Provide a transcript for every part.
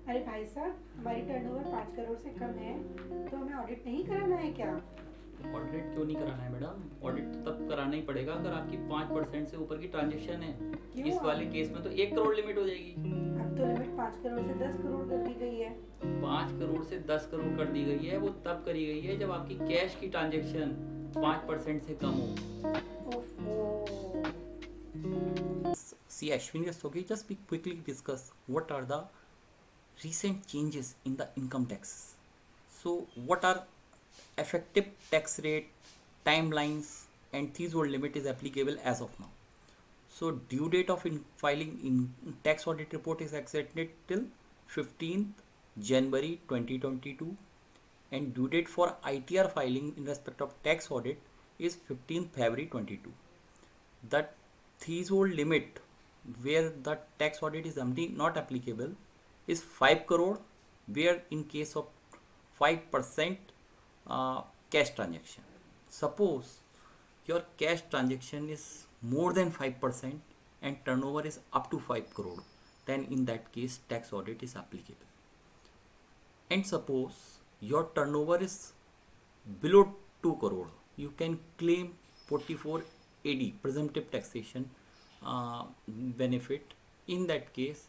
अरे भाई साहब, हमारी टर्नओवर 5 करोड़ से कम है, तो हमें ऑडिट नहीं कराना है क्या? ऑडिट क्यों नहीं कराना है मैडम? ऑडिट तो तब कराना ही पड़ेगा अगर आपकी 5% से ऊपर की ट्रांजेक्शन है। क्यों इस वाले केस में तो 1 करोड़ लिमिट हो जाएगी। अब तो लिमिट 5 करोड़ से 10 करोड़ कर दी गई है। 5 करोड़ से 10 करोड़ कर दी गई है, वो तब करी गई है जब आपकी कैश की ट्रांजेक्शन 5% से कम हो। ओफो। See, Ashwini Rastogi, just we quickly discuss what are the recent changes in the income tax. So, what are effective tax rate, timelines, and threshold limit is applicable as of now. So, due date of filing in tax audit report is extended till 15th January 2022, and due date for ITR filing in respect of tax audit is 15th February 22. The threshold limit where the tax audit is not applicable is 5 crore, where in case of 5% cash transaction. Suppose your cash transaction is more than 5% and turnover is up to 5 crore, then in that case tax audit is applicable. And suppose your turnover is below 2 crore, you can claim 44 AD presumptive taxation benefit. In that case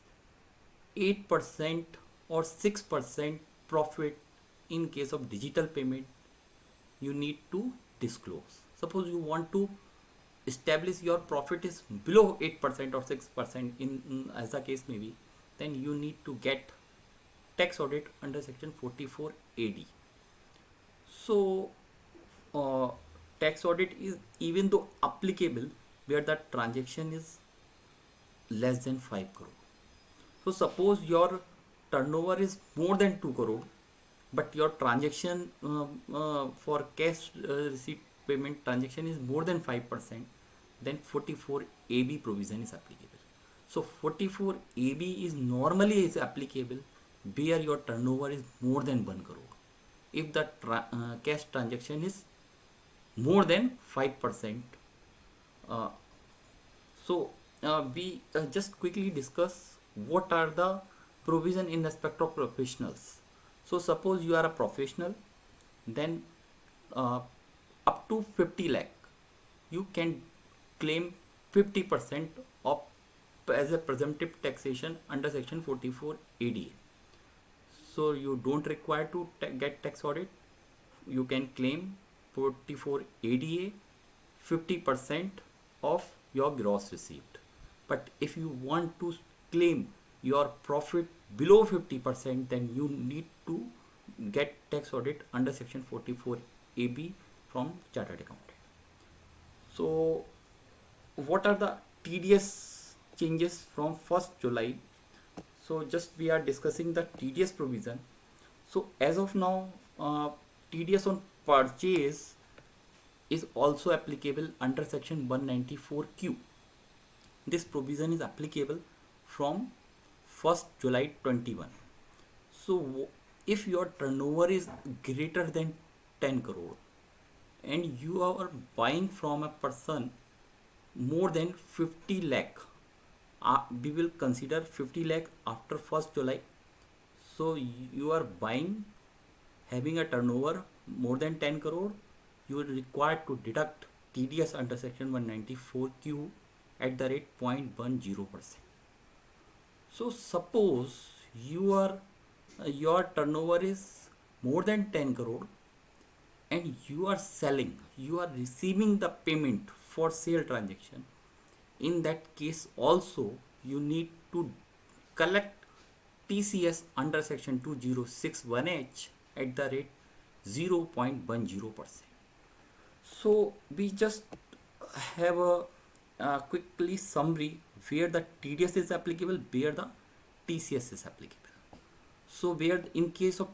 8% or 6% profit in case of digital payment you need to disclose. Suppose you want to establish your profit is below 8% or 6% as the case may be, then you need to get tax audit under section 44 AD. So uh, tax audit is even though applicable where the transaction is less than 5 crore. So suppose your turnover is more than 2 crore, but your transaction for cash receipt payment transaction is more than 5%, then 44 AB provision is applicable. So 44 AB is normally is applicable where your turnover is more than 1 crore. If the cash transaction is more than 5%. Uh, we just quickly discuss what are the provision in respect of professionals. So suppose you are a professional, then uh, up to 50 lakh, you can claim 50% of as a presumptive taxation under section 44 ADA. So you don't require to get tax audit. You can claim 44 ADA 50% of your gross received. But if you want to claim your profit below 50%, then you need to get tax audit under section 44 AB from chartered accountant. So what are the TDS changes from 1st July? So just we are discussing the TDS provision. So as of now, TDS on purchase is also applicable under section 194Q. This provision is applicable from 1st July 21. So if your turnover is greater than 10 crore and you are buying from a person more than 50 lakh, we will consider 50 lakh after 1st July. So you are buying having a turnover more than 10 crore, you are required to deduct TDS under section 194Q at the rate 0.10%. So suppose your turnover is more than 10 crore and you are selling, you are receiving the payment for sale transaction. In that case also you need to collect TCS under section 2061H at the rate 0.10%. So we just have a quickly summary where the TDS is applicable, where the TCS is applicable. So where in case of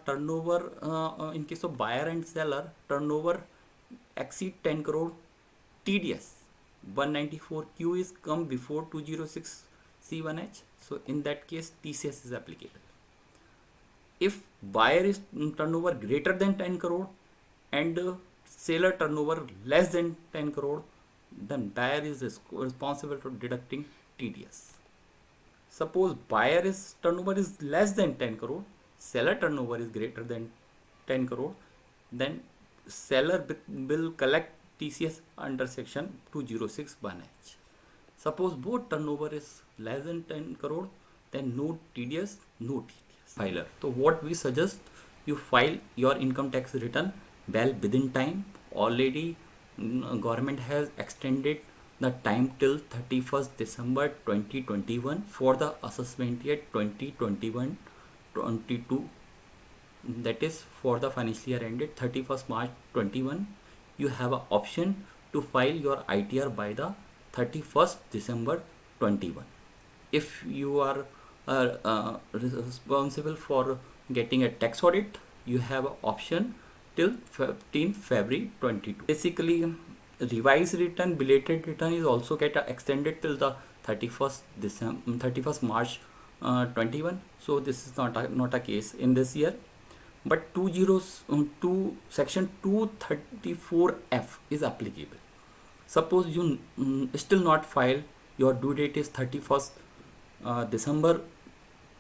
turnover, in case of buyer and seller, turnover exceed 10 crore, TDS 194Q is come before 206C1H. So in that case TCS is applicable. If buyer is turnover greater than 10 crore and seller turnover less than 10 crore, then buyer is responsible for deducting TDS. suppose buyer is turnover is less than 10 crore, seller turnover is greater than 10 crore, then seller will collect TCS under section 2061H. Suppose both turnover is less than 10 crore, then no TDS, no TDS. Filer. So what we suggest, you file your income tax return well within time. Already government has extended the time till 31st December 2021 for the assessment year 2021-22, that is for the financial year ended 31st March 21. You have an option to file your ITR by the 31st December 21. If you are responsible for getting a tax audit, you have an option till 15th February 22. Basically, revised return, belated return is also get extended till the 31st March 21. So this is not a case in this year. But 2 section 234F is applicable. Suppose you still not file, your due date is 31st December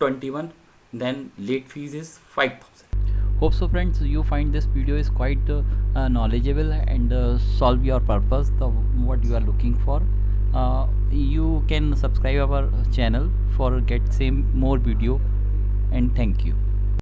21, then late fees is 5,000. Hope so friends, you find this video is quite knowledgeable and solve your purpose, what you are looking for. You can subscribe our channel for get same more video, and thank you.